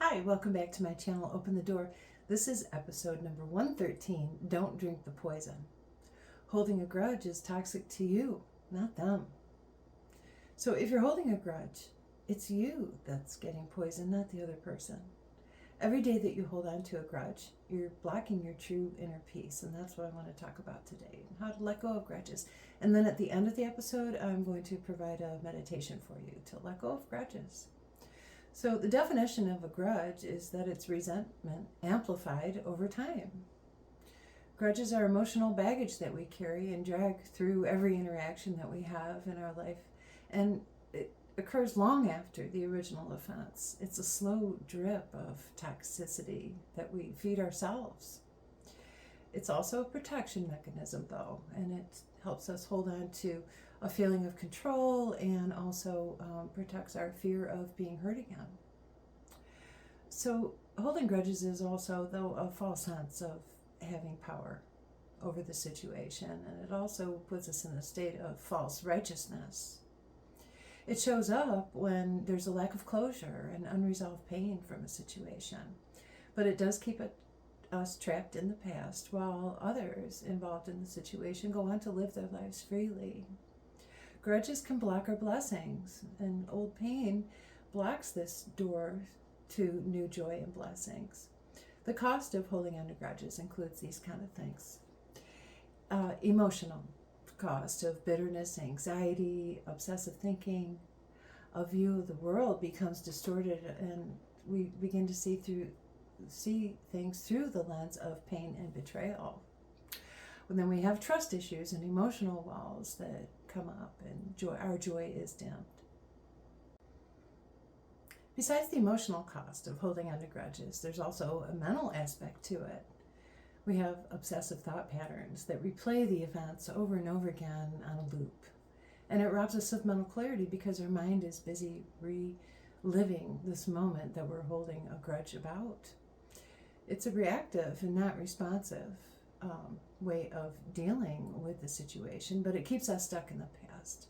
Hi, welcome back to my channel, Open the Door. This is episode number 113, Don't Drink the Poison. Holding a grudge is toxic to you, not them. So if you're holding a grudge, it's you that's getting poisoned, not the other person. Every day that you hold on to a grudge, you're blocking your true inner peace, and that's what I want to talk about today, and how to let go of grudges. And then at the end of the episode, I'm going to provide a meditation for you to let go of grudges. So the definition of a grudge is that it's resentment amplified over time. Grudges are emotional baggage that we carry and drag through every interaction that we have in our life, and it occurs long after the original offense. It's a slow drip of toxicity that we feed ourselves. It's also a protection mechanism, though, and it helps us hold on to a feeling of control and also protects our fear of being hurt again. So holding grudges is also, though, a false sense of having power over the situation, and it also puts us in a state of false righteousness. It shows up when there's a lack of closure and unresolved pain from a situation, but it does keep us trapped in the past while others involved in the situation go on to live their lives freely. Grudges can block our blessings, and old pain blocks this door to new joy and blessings. The cost of holding on to grudges includes these kind of things. Emotional cost of bitterness, anxiety, obsessive thinking. A view of the world becomes distorted, and we begin to see things through the lens of pain and betrayal. And then we have trust issues and emotional walls that come up, and our joy is dimmed. Besides the emotional cost of holding on to grudges, there's also a mental aspect to it. We have obsessive thought patterns that replay the events over and over again on a loop. And it robs us of mental clarity because our mind is busy reliving this moment that we're holding a grudge about. It's a reactive and not responsive way of dealing with the situation, but it keeps us stuck in the past.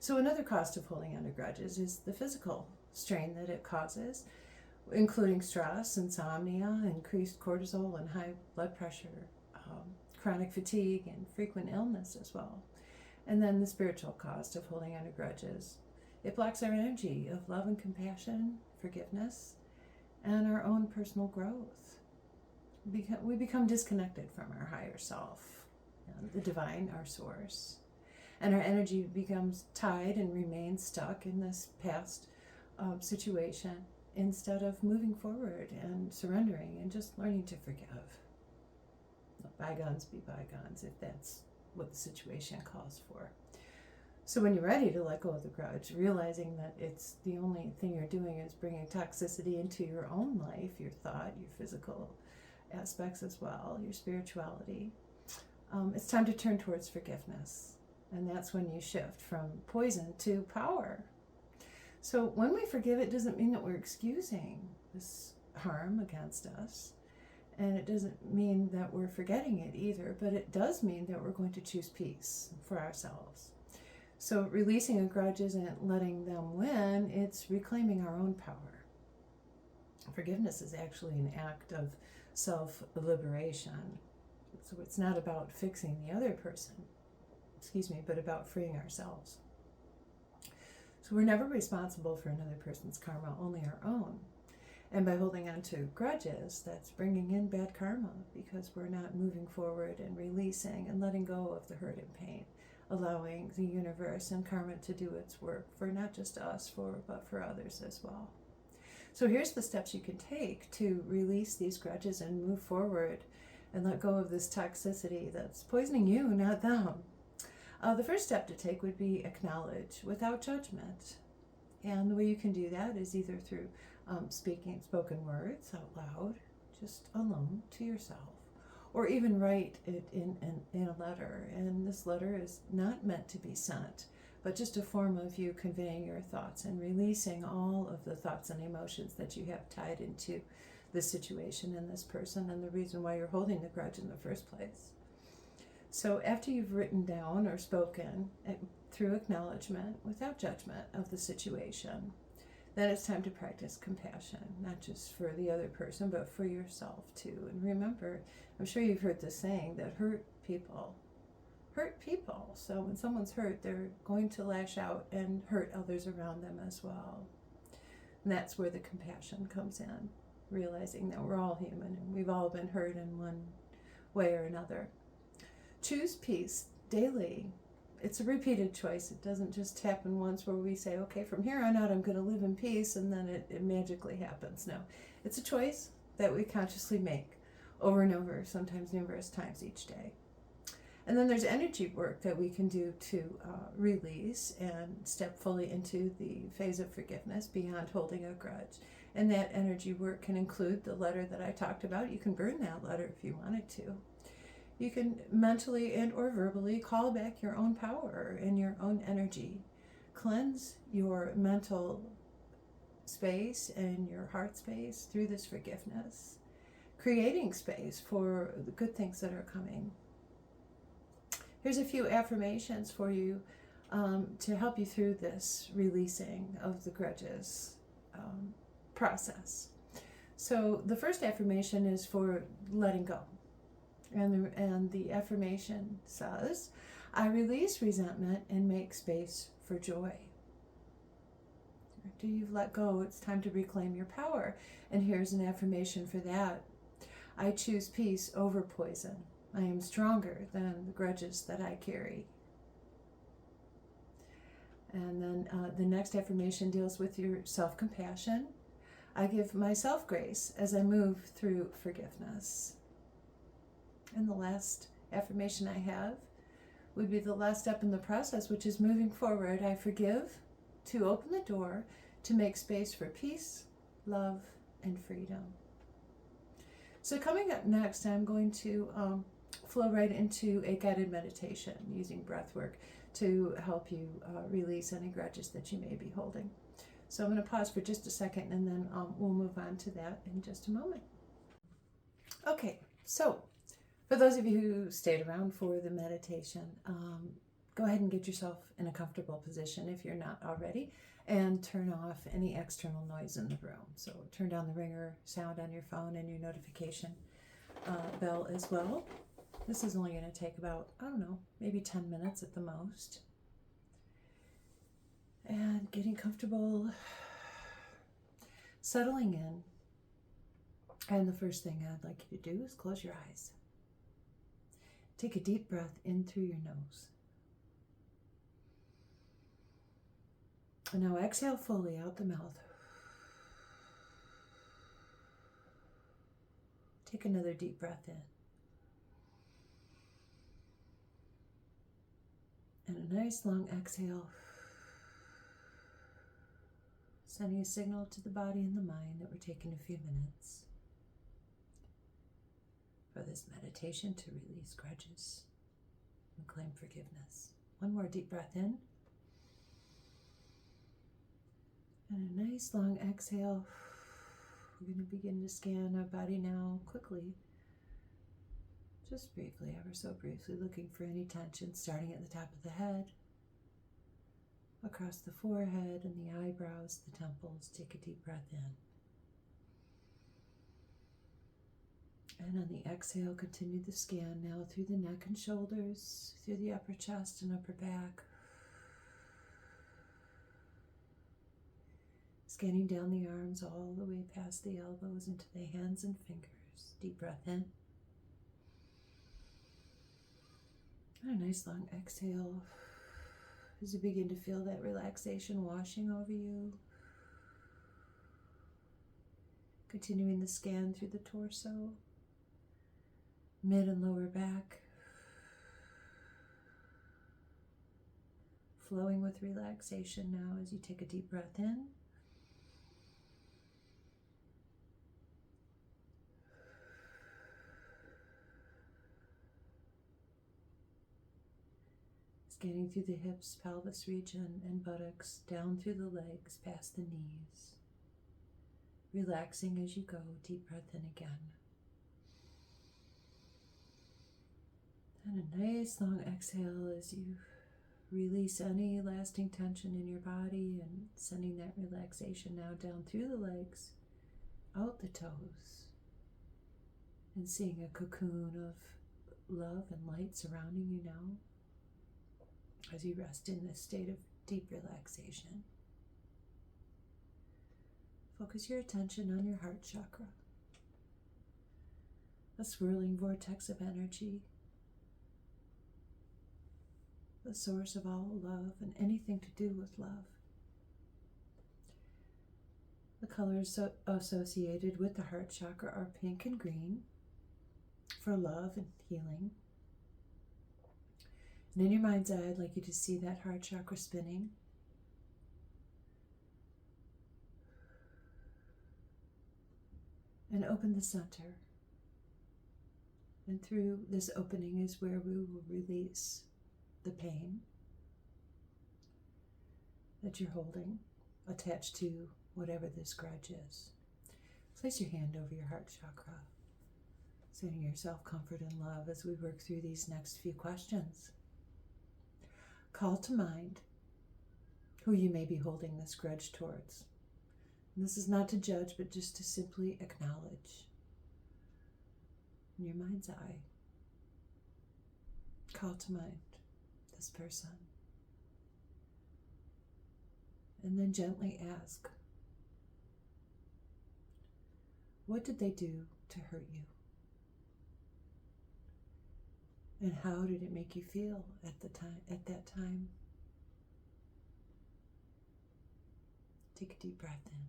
So another cost of holding on to grudges is the physical strain that it causes, including stress, insomnia, increased cortisol and high blood pressure, chronic fatigue, and frequent illness as well. And then the spiritual cost of holding on to grudges. It blocks our energy of love and compassion, forgiveness, and our own personal growth. We become disconnected from our higher self, the divine, our source. And our energy becomes tied and remains stuck in this past situation instead of moving forward and surrendering and just learning to forgive. Let bygones be bygones, if that's what the situation calls for. So when you're ready to let go of the grudge, realizing that it's the only thing you're doing is bringing toxicity into your own life, your thought, your physical aspects as well, your spirituality, it's time to turn towards forgiveness. And that's when you shift from poison to power. So when we forgive, it doesn't mean that we're excusing this harm against us. And it doesn't mean that we're forgetting it either, but it does mean that we're going to choose peace for ourselves. So releasing a grudge isn't letting them win, it's reclaiming our own power. Forgiveness is actually an act of self-liberation. So it's not about fixing the other person, but about freeing ourselves. So we're never responsible for another person's karma, only our own. And by holding on to grudges, that's bringing in bad karma because we're not moving forward and releasing and letting go of the hurt and pain, allowing the universe and karma to do its work for not just us, but for others as well. So here's the steps you can take to release these grudges and move forward and let go of this toxicity that's poisoning you, not them. The first step to take would be acknowledge without judgment. And the way you can do that is either through speaking spoken words out loud, just alone to yourself, or even write it in a letter. And this letter is not meant to be sent, but just a form of you conveying your thoughts and releasing all of the thoughts and emotions that you have tied into this situation and this person and the reason why you're holding the grudge in the first place. So after you've written down or spoken through acknowledgement without judgment of the situation, then it's time to practice compassion, not just for the other person, but for yourself too. And remember, I'm sure you've heard the saying that hurt people hurt people. So when someone's hurt, they're going to lash out and hurt others around them as well. And that's where the compassion comes in, realizing that we're all human and we've all been hurt in one way or another. Choose peace daily. It's a repeated choice. It doesn't just happen once where we say, okay, from here on out I'm going to live in peace, and then it magically happens. No, it's a choice that we consciously make over and over, sometimes numerous times each day. And then there's energy work that we can do to release and step fully into the phase of forgiveness beyond holding a grudge. And that energy work can include the letter that I talked about. You can burn that letter if you wanted to. You can mentally and or verbally call back your own power and your own energy. Cleanse your mental space and your heart space through this forgiveness, creating space for the good things that are coming. Here's a few affirmations for you to help you through this releasing of the grudges process. So the first affirmation is for letting go. And the affirmation says, I release resentment and make space for joy. After you've let go, it's time to reclaim your power. And here's an affirmation for that. I choose peace over poison. I am stronger than the grudges that I carry. And then the next affirmation deals with your self-compassion. I give myself grace as I move through forgiveness. And the last affirmation I have would be the last step in the process, which is moving forward. I forgive to open the door to make space for peace, love, and freedom. So coming up next, I'm going to flow right into a guided meditation using breath work to help you release any grudges that you may be holding. So I'm going to pause for just a second, and then we'll move on to that in just a moment. Okay, so for those of you who stayed around for the meditation, go ahead and get yourself in a comfortable position if you're not already, and turn off any external noise in the room. So turn down the ringer sound on your phone and your notification bell as well. This is only going to take about, I don't know, maybe 10 minutes at the most. And getting comfortable, settling in. And the first thing I'd like you to do is close your eyes. Take a deep breath in through your nose. And now exhale fully out the mouth. Take another deep breath in. And a nice long exhale. Sending a signal to the body and the mind that we're taking a few minutes for this meditation to release grudges and claim forgiveness. One more deep breath in. And a nice long exhale. We're going to begin to scan our body now quickly. Just briefly, ever so briefly, looking for any tension, starting at the top of the head, across the forehead and the eyebrows, the temples. Take a deep breath in. And on the exhale, continue the scan now through the neck and shoulders, through the upper chest and upper back. Scanning down the arms all the way past the elbows into the hands and fingers. Deep breath in. And a nice long exhale as you begin to feel that relaxation washing over you. Continuing the scan through the torso, mid and lower back, flowing with relaxation now as you take a deep breath in. Scanning through the hips, pelvis region, and buttocks, down through the legs, past the knees. Relaxing as you go, deep breath in again. And a nice long exhale as you Release any lasting tension in your body and sending that relaxation now down through the legs, out the toes, and seeing a cocoon of love and light surrounding you now as you rest in this state of deep relaxation. Focus your attention on your heart chakra, a swirling vortex of energy, the source of all love and anything to do with love. The colors associated with the heart chakra are pink and green for love and healing. And in your mind's eye, I'd like you to see that heart chakra spinning. And open the center. And through this opening is where we will release the pain that you're holding, attached to whatever this grudge is. Place your hand over your heart chakra, sending yourself comfort and love as we work through these next few questions. Call to mind who you may be holding this grudge towards. And this is not to judge, but just to simply acknowledge in your mind's eye. Call to mind this person. And then gently ask, what did they do to hurt you? And how did it make you feel at that time? Take a deep breath in.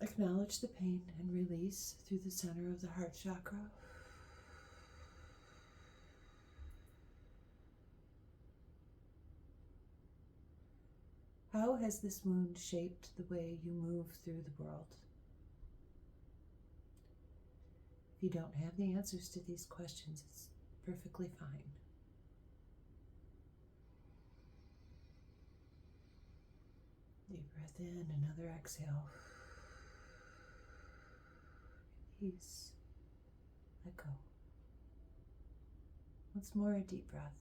Acknowledge the pain and release through the center of the heart chakra. How has this wound shaped the way you move through the world? If you don't have the answers to these questions, it's perfectly fine. Deep breath in, another exhale. Release. Let go. Once more, a deep breath.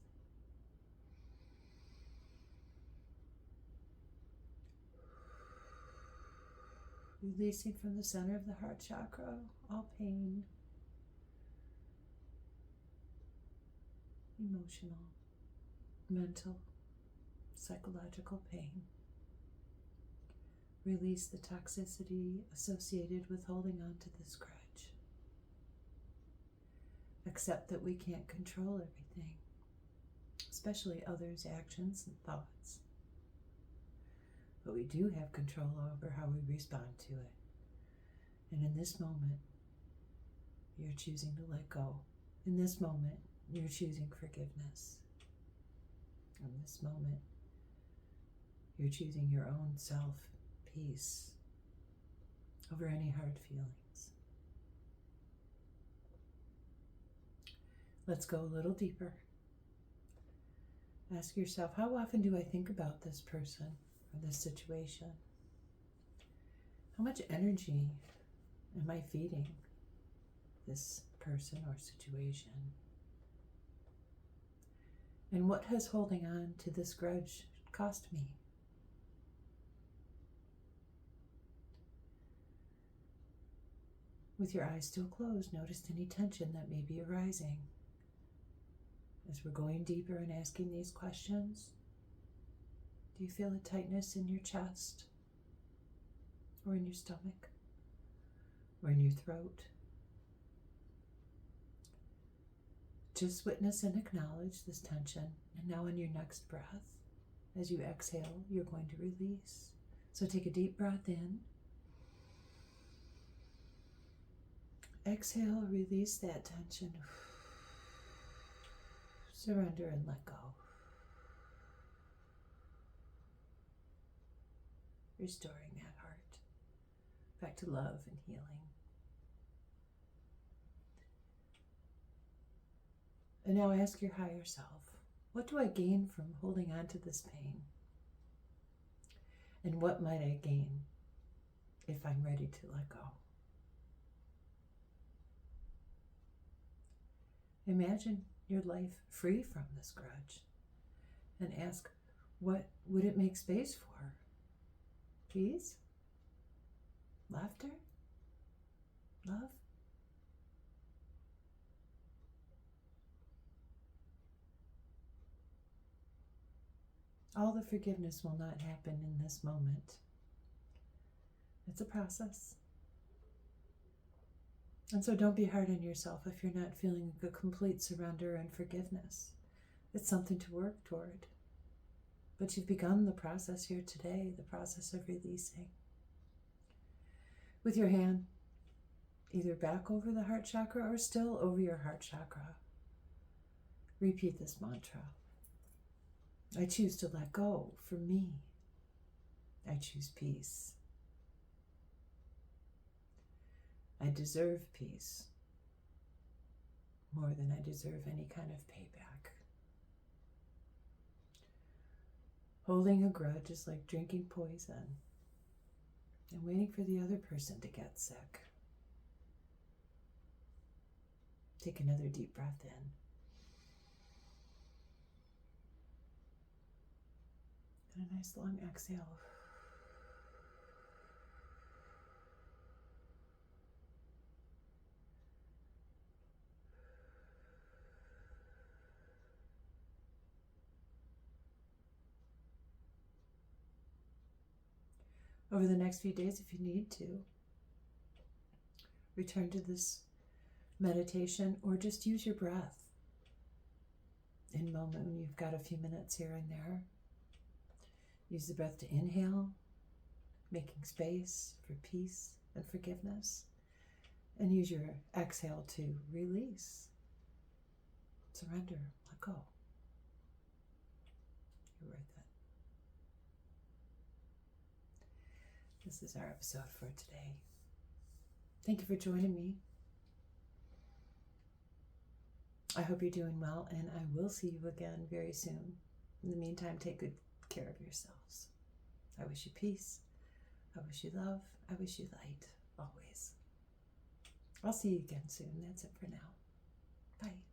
Releasing from the center of the heart chakra all pain, emotional, mental, psychological pain. Release the toxicity associated with holding on to this grudge. Accept that we can't control everything, especially others' actions and thoughts. But we do have control over how we respond to it. And in this moment, you're choosing to let go. In this moment, you're choosing forgiveness. In this moment, you're choosing your own self-peace over any hard feelings. Let's go a little deeper. Ask yourself, how often do I think about this person or this situation? How much energy am I feeding this person or situation? And what has holding on to this grudge cost me? With your eyes still closed, notice any tension that may be arising. As we're going deeper and asking these questions, do you feel a tightness in your chest, or in your stomach, or in your throat? Just witness and acknowledge this tension. And now on your next breath, as you exhale, you're going to release. So take a deep breath in. Exhale, release that tension. Surrender and let go. Restoring that heart back to love and healing. And now ask your higher self, what do I gain from holding on to this pain? And what might I gain if I'm ready to let go? Imagine your life free from this grudge and ask, what would it make space for? Peace? Laughter? Love? All the forgiveness will not happen in this moment. It's a process. And so don't be hard on yourself if you're not feeling a complete surrender and forgiveness. It's something to work toward. But you've begun the process here today, the process of releasing. With your hand either back over the heart chakra or still over your heart chakra, repeat this mantra. I choose to let go for me. I choose peace. I deserve peace more than I deserve any kind of payback. Holding a grudge is like drinking poison and waiting for the other person to get sick. Take another deep breath in. And a nice long exhale. Over the next few days, if you need to, return to this meditation or just use your breath in moment when you've got a few minutes here and there. Use the breath to inhale, making space for peace and forgiveness, and use your exhale to release, surrender, let go. You're worth it. This is our episode for today. Thank you for joining me. I hope you're doing well, and I will see you again very soon. In the meantime, take good care of yourselves. I wish you peace. I wish you love. I wish you light, always. I'll see you again soon. That's it for now. Bye.